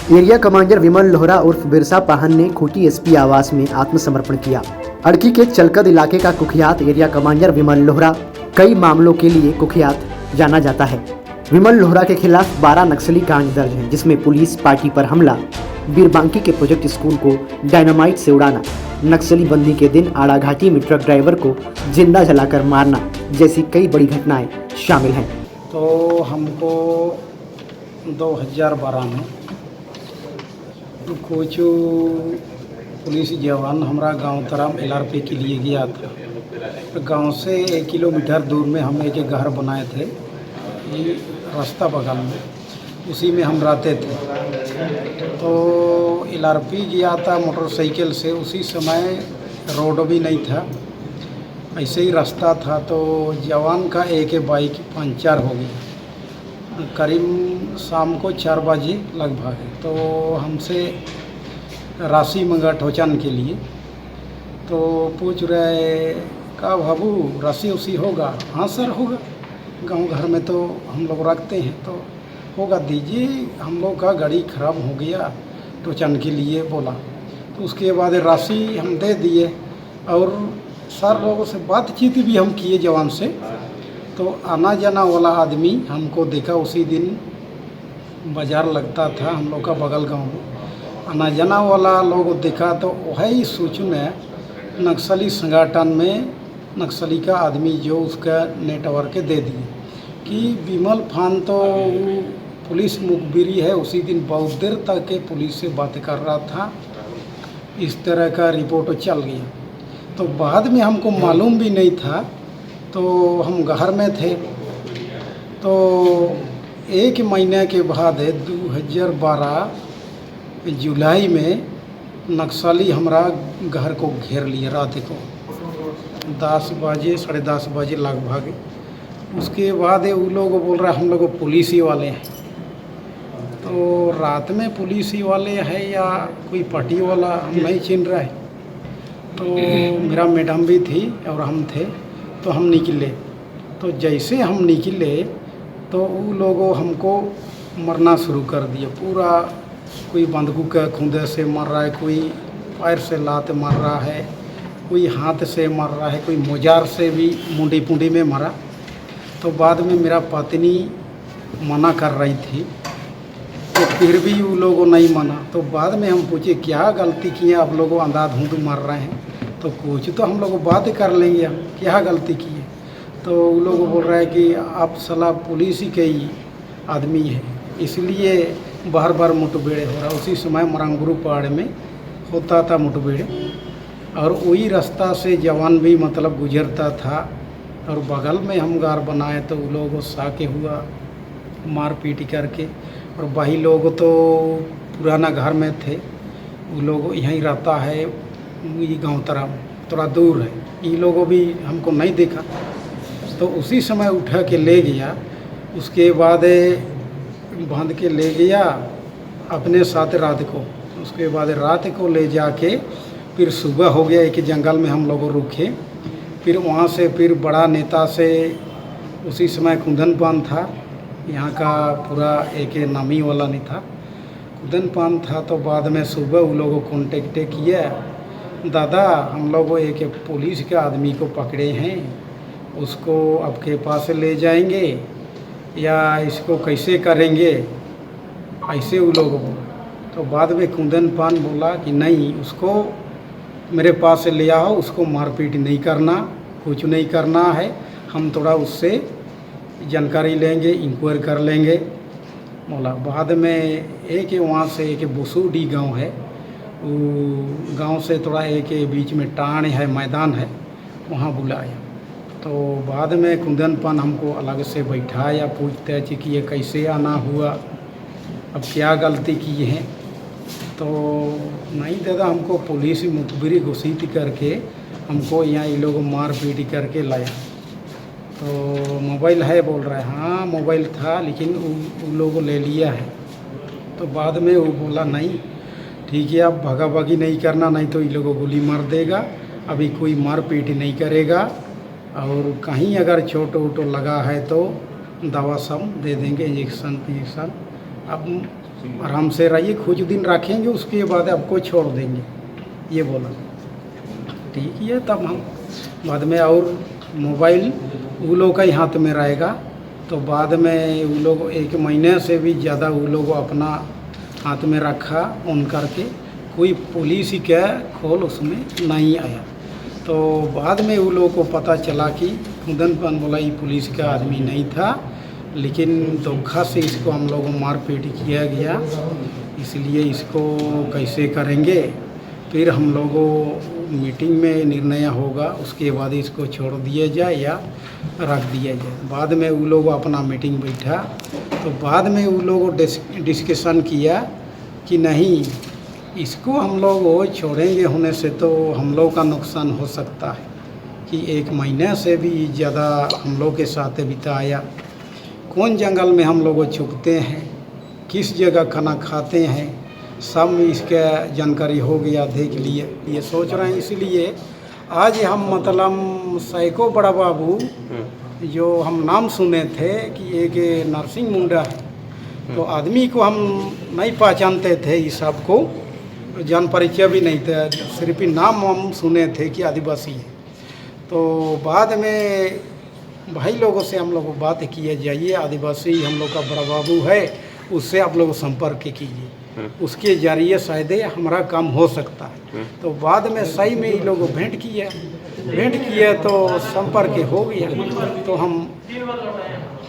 Area commander विमल लोहरा उर्फ बिरसा पाहन ने Khunti SP आवास में आत्मसमर्पण किया। अड़की के चलकद इलाके का कुख्यात एरिया कमांडर विमल लोहरा कई मामलों के लिए कुख्यात जाना जाता है। विमल लोहरा के खिलाफ 12 नक्सली कांड दर्ज हैं, जिसमें पुलिस पार्टी पर हमला, बीरबांकी के प्रोजेक्ट स्कूल को डायनामाइट से उड़ाना, नक्सली बंदी के दिन आड़ा घाटी में ट्रक ड्राइवर को जिंदा जलाकर मारना जैसी कई बड़ी घटनाएं शामिल हैं। तो हमको 2012 में कुछ पुलिस जवान हमारा गांव तरफ LRP के लिए गया था। तो गांव से 1 किलोमीटर दूर में हम एक घर बनाए थे, ये रास्ता बगल में, उसी में हम रहते थे। तो LRP गया था मोटरसाइकिल से। उसी समय रोड भी नहीं था, ऐसे ही रास्ता था। तो जवान का एक बाइक पंचर हो गया करीब शाम को 4 बजे लगभग। तो हमसे राशि मंगा ठोचन के लिए। तो पूछ रहे का बाबू राशि उसी होगा? हाँ सर होगा, गांव घर में तो हम लोग रखते हैं, तो होगा दीजिए। हम लोग का गाड़ी ख़राब हो गया ठोचन के लिए बोला। तो उसके बाद राशि हम दे दिए और सर लोगों से बातचीत भी हम किए जवान से। तो आना जाना वाला आदमी हमको देखा। उसी दिन बाज़ार लगता था हम लोग का बगल गांव में। आना जाना वाला लोग देखा तो वही सूचना नक्सली संगठन में नक्सली का आदमी जो उसका नेटवर्क दे दिए कि विमल फान तो पुलिस मुखबिरी है। उसी दिन बहुत देर तक के पुलिस से बात कर रहा था, इस तरह का रिपोर्ट चल गया। तो बाद में हमको मालूम भी नहीं था, तो हम घर में थे। तो 1 महीने के बाद 2012 जुलाई में नक्सली हमारा घर को घेर लिए रात को 10 बजे 10:30 बजे लगभग। उसके बाद वो लोग बोल रहे हम लोग पुलिस ही वाले हैं। तो रात में पुलिस ही वाले हैं या कोई पार्टी वाला हम नहीं चिन रहे। तो मेरा मैडम भी थी और हम थे। तो हम निकले। तो जैसे हम निकले तो वो लोगों हमको मरना शुरू कर दिया पूरा। कोई बंदूक के खूंदे से मर रहा है, कोई पैर से लात मार रहा है, कोई हाथ से मर रहा है, कोई मोजार से भी मुंडी पुंडी में मारा। तो बाद में मेरा पत्नी मना कर रही थी, तो फिर भी वो लोगों नहीं माना। तो बाद में हम पूछे क्या गलती किए आप लोगों अंधाधुंध मार रहे हैं? तो कुछ तो हम लोग बात कर लेंगे, हम क्या गलती किए। तो वो लोग बोल रहे हैं कि आप सलाह पुलिस ही के ही आदमी है, इसलिए बार बार मुठभेड़ हो रहा। उसी समय मरंगुरु पहाड़ में होता था मुठभेड़, और वही रास्ता से जवान भी मतलब गुजरता था। और बगल में हम घर बनाए तो वो लोग साके हुआ मार पीट करके। और वही लोग तो पुराना घर में थे, वो लोग यहीं रहता है, ये गांव तरफ थोड़ा दूर है। ये लोगों भी हमको नहीं देखा। तो उसी समय उठा के ले गया। उसके बाद बांध के ले गया अपने साथ रात को। उसके बाद रात को ले जाके फिर सुबह हो गया, एक जंगल में हम लोग रुके। फिर वहाँ से फिर बड़ा नेता से उसी समय कुंदन पान था, यहाँ का पूरा एक नामी वाला नहीं था, कुंदन पान था। तो बाद में सुबह वो लोगों को कॉन्टेक्ट किया, दादा हम लोग एक पुलिस के आदमी को पकड़े हैं, उसको आपके पास ले जाएंगे या इसको कैसे करेंगे, ऐसे वो लोग बोला। तो बाद में कुंदन पान बोला कि नहीं, उसको मेरे पास ले आओ, उसको मारपीट नहीं करना, कुछ नहीं करना है, हम थोड़ा उससे जानकारी लेंगे, इंक्वायरी कर लेंगे बोला। बाद में एक वहाँ से एक बुसूडी गांव है, वो गांव से थोड़ा एक बीच में टाण है, मैदान है, वहाँ बुलाया। तो बाद में कुंदन पान हमको अलग से बैठाया, पूछताछ कि ये कैसे आना हुआ, अब क्या गलती की है। तो नहीं दादा, हमको पुलिस मुखबिरी घोषित करके हमको यहाँ ये लोग मार पीट करके लाया। तो मोबाइल है बोल रहा है, हाँ मोबाइल था लेकिन वो लोग ले लिया है। तो बाद में वो बोला नहीं ठीक है, अब भागा भागी नहीं करना, नहीं तो ये लोगों को गोली मार देगा, अभी कोई मार पीट नहीं करेगा, और कहीं अगर चोट वोट लगा है तो दवा सब दे देंगे, इंजेक्शन। अब आराम से रहिए, कुछ दिन रखेंगे, उसके बाद आपको छोड़ देंगे, ये बोला। ठीक है, तब हम बाद में, और मोबाइल वो लोग का ही हाथ में रहेगा, तो बाद में वो लोग 1 महीने से भी ज़्यादा वो लोग अपना हाथ में रखा ऑन करके, कोई पुलिस का खोल उसमें नहीं आया। तो बाद में वो लोगों को पता चला कि खुदनपन बोला ये पुलिस का आदमी नहीं था, लेकिन धोखा से इसको हम लोगों को मारपीट किया गया, इसलिए इसको कैसे करेंगे। फिर हम लोगों मीटिंग में निर्णय होगा, उसके बाद इसको छोड़ दिया जाए या रख दिया जाए। बाद में वो लोग अपना मीटिंग बैठा, तो बाद में वो लोग डिस्कशन किया कि नहीं, इसको हम लोग छोड़ेंगे होने से तो हम लोग का नुकसान हो सकता है कि 1 महीने से भी ज़्यादा हम लोग के साथ बिताया। कौन जंगल में हम लोग छुपते हैं, किस जगह खाना खाते हैं, सब इसका जानकारी हो गया, देख लिए। ये सोच रहे हैं, इसलिए आज हम मतलब साइको बड़ा बाबू जो हम नाम सुने थे कि एक नरसिंह मुंडा है, तो आदमी को हम नहीं पहचानते थे, इस सब को जान परिचय भी नहीं था, सिर्फ नाम हम सुने थे कि आदिवासी है। तो बाद में भाई लोगों से हम लोग बात किए, जाइए आदिवासी हम लोग का बड़ा बाबू है, उससे आप लोग संपर्क कीजिए, उसके जरिए शायद हमारा काम हो सकता है। तो बाद में सही में ये लोग भेंट किया तो संपर्क हो गया। तो हम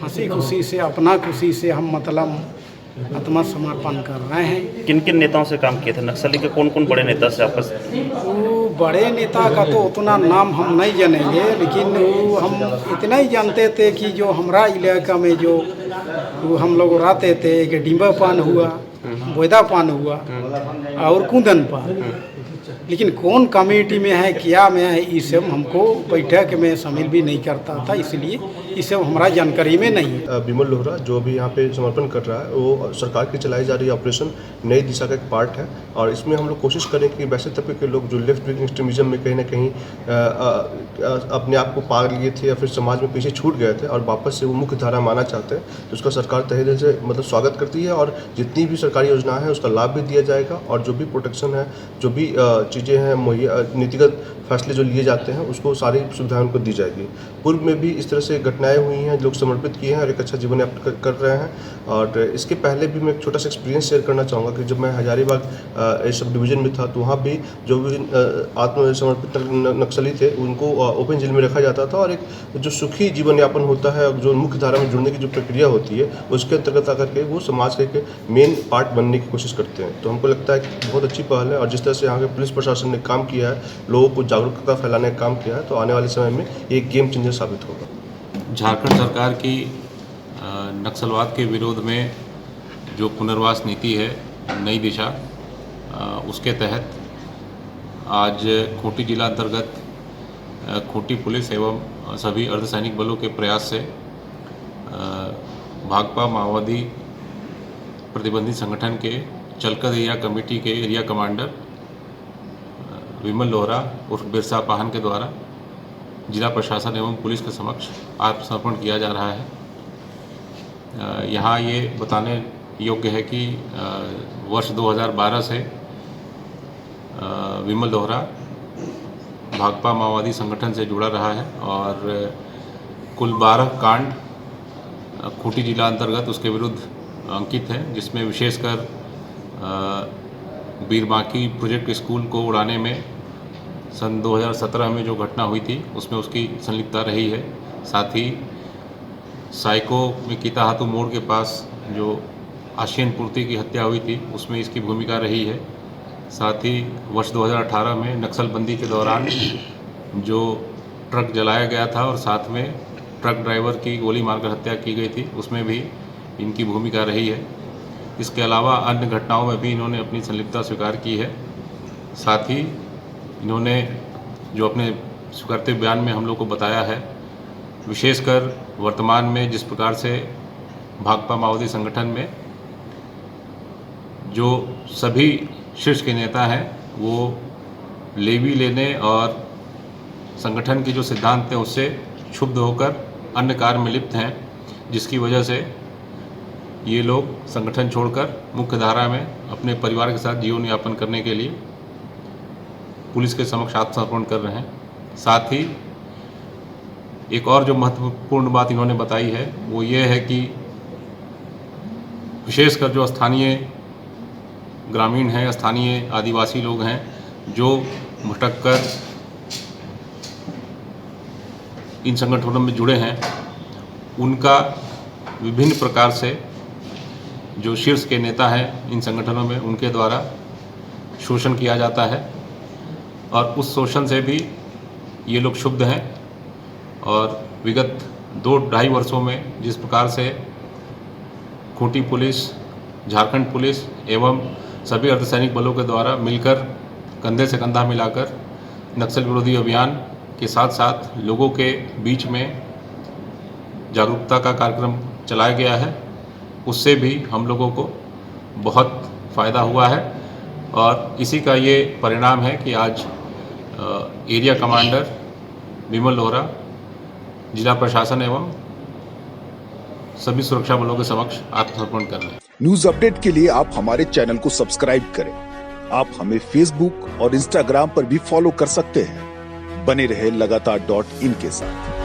हंसी खुशी से, अपना खुशी से हम मतलब आत्मसमर्पण कर रहे हैं। किन किन नेताओं से काम किए थे? नक्सली के कौन कौन बड़े नेता से आपस? वो बड़े नेता का तो उतना नाम हम नहीं जानेंगे, लेकिन वो हम इतना ही जानते थे कि जो हमारा इलाका में जो वो हम लोग रहते थे, कि डिम्बा पान हुआ, बोयदा पान हुआ और कुंदन पान, लेकिन कौन कमेटी में है, क्या में है, ये सब हमको बैठक में शामिल भी नहीं करता था, इसलिए ये सब हमारा जानकारी में नहीं है। विमल लोहरा जो अभी यहाँ पे समर्पण कर रहा है, वो सरकार की चलाई जा रही ऑपरेशन नई दिशा का एक पार्ट है, और इसमें हम लोग कोशिश करें कि वैसे तबके के लोग जो लेफ्ट विंग एक्सट्रीमिज्म में कहीं ना कहीं अपने आप को पा लिए थे या फिर समाज में पीछे छूट गए थे और वापस से वो मुख्य धारा माना चाहते हैं, तो उसका सरकार तहे दिल से मतलब स्वागत करती है, और जितनी भी सरकारी योजना है उसका लाभ भी दिया जाएगा, और जो भी प्रोटेक्शन है, जो भी चीज़ें हैं मुहैया, नीतिगत फैसले जो लिए जाते हैं, उसको सारी सुविधाएं उनको दी जाएगी। पूर्व में भी इस तरह से घटनाएं हुई हैं, लोग समर्पित किए हैं और एक अच्छा जीवन यापन कर रहे हैं। और इसके पहले भी मैं एक छोटा सा एक्सपीरियंस शेयर करना चाहूँगा कि जब मैं हजारीबाग सब डिवीज़न में था, तो वहाँ भी जो भी आत्मसमर्पित नक्सली थे उनको ओपन जेल में रखा जाता था, और एक जो सुखी जीवन यापन होता है, जो मुख्य धारा में जुड़ने की जो प्रक्रिया होती है, उसके अंतर्गत आकर के वो समाज के मेन पार्ट बनने की कोशिश करते हैं। तो हमको लगता है कि बहुत अच्छी पहल है, और जिस तरह से यहाँ के पुलिस प्रशासन ने काम किया है, लोगों को जागरूकता फैलाने का काम किया है, तो आने वाले समय में एक गेम चेंजर साबित होगा। झारखंड सरकार की नक्सलवाद के विरोध में जो पुनर्वास नीति है, नई दिशा, उसके तहत आज खूंटी जिला अंतर्गत खूंटी पुलिस एवं सभी अर्धसैनिक बलों के प्रयास से भाकपा माओवादी प्रतिबंधित संगठन के चलकद एरिया कमेटी के एरिया कमांडर विमल लोहरा उर्फ बिरसा पाहन के द्वारा जिला प्रशासन एवं पुलिस के समक्ष आत्मसमर्पण किया जा रहा है। यहाँ ये बताने योग्य है कि वर्ष 2012 से विमल लोहरा भाकपा माओवादी संगठन से जुड़ा रहा है, और कुल 12 कांड खूंटी जिला अंतर्गत उसके विरुद्ध अंकित है, जिसमें विशेषकर बीरबांकी प्रोजेक्ट स्कूल को उड़ाने में सन 2017 में जो घटना हुई थी उसमें उसकी संलिप्तता रही है। साथ ही साइको में कीताहातू मोड़ के पास जो आशियन पूर्ति की हत्या हुई थी उसमें इसकी भूमिका रही है। साथ ही वर्ष 2018 में नक्सलबंदी के दौरान जो ट्रक जलाया गया था और साथ में ट्रक ड्राइवर की गोली मारकर हत्या की गई थी, उसमें भी इनकी भूमिका रही है। इसके अलावा अन्य घटनाओं में भी इन्होंने अपनी संलिप्तता स्वीकार की है। साथ ही इन्होंने जो अपने स्वीकारते बयान में हम लोग को बताया है, विशेषकर वर्तमान में जिस प्रकार से भाकपा माओवादी संगठन में जो सभी शीर्ष के नेता हैं वो लेवी लेने और संगठन के जो सिद्धांत हैं उससे क्षुब्ध होकर अन्य कार्य में लिप्त हैं, जिसकी वजह से ये लोग संगठन छोड़कर मुख्य धारा में अपने परिवार के साथ जीवन यापन करने के लिए पुलिस के समक्ष आत्मसमर्पण कर रहे हैं। साथ ही एक और जो महत्वपूर्ण बात इन्होंने बताई है वो ये है कि विशेषकर जो स्थानीय ग्रामीण हैं, स्थानीय आदिवासी लोग हैं जो भटक कर इन संगठनों में जुड़े हैं, उनका विभिन्न प्रकार से जो शीर्ष के नेता हैं इन संगठनों में, उनके द्वारा शोषण किया जाता है और उस शोषण से भी ये लोग क्षुब्ध हैं। और विगत 2-2.5 वर्षों में जिस प्रकार से खूंटी पुलिस, झारखंड पुलिस एवं सभी अर्धसैनिक बलों के द्वारा मिलकर कंधे से कंधा मिलाकर नक्सल विरोधी अभियान के साथ साथ लोगों के बीच में जागरूकता का कार्यक्रम चलाया गया है, उससे भी हम लोगों को बहुत फ़ायदा हुआ है। और इसी का ये परिणाम है कि आज एरिया कमांडर विमल लोहरा जिला प्रशासन एवं सभी सुरक्षा बलों के समक्ष आत्मसमर्पण कर रहे हैं। न्यूज अपडेट के लिए आप हमारे चैनल को सब्सक्राइब करें। आप हमें फेसबुक और इंस्टाग्राम पर भी फॉलो कर सकते हैं। बने रहे लगातार .in के साथ।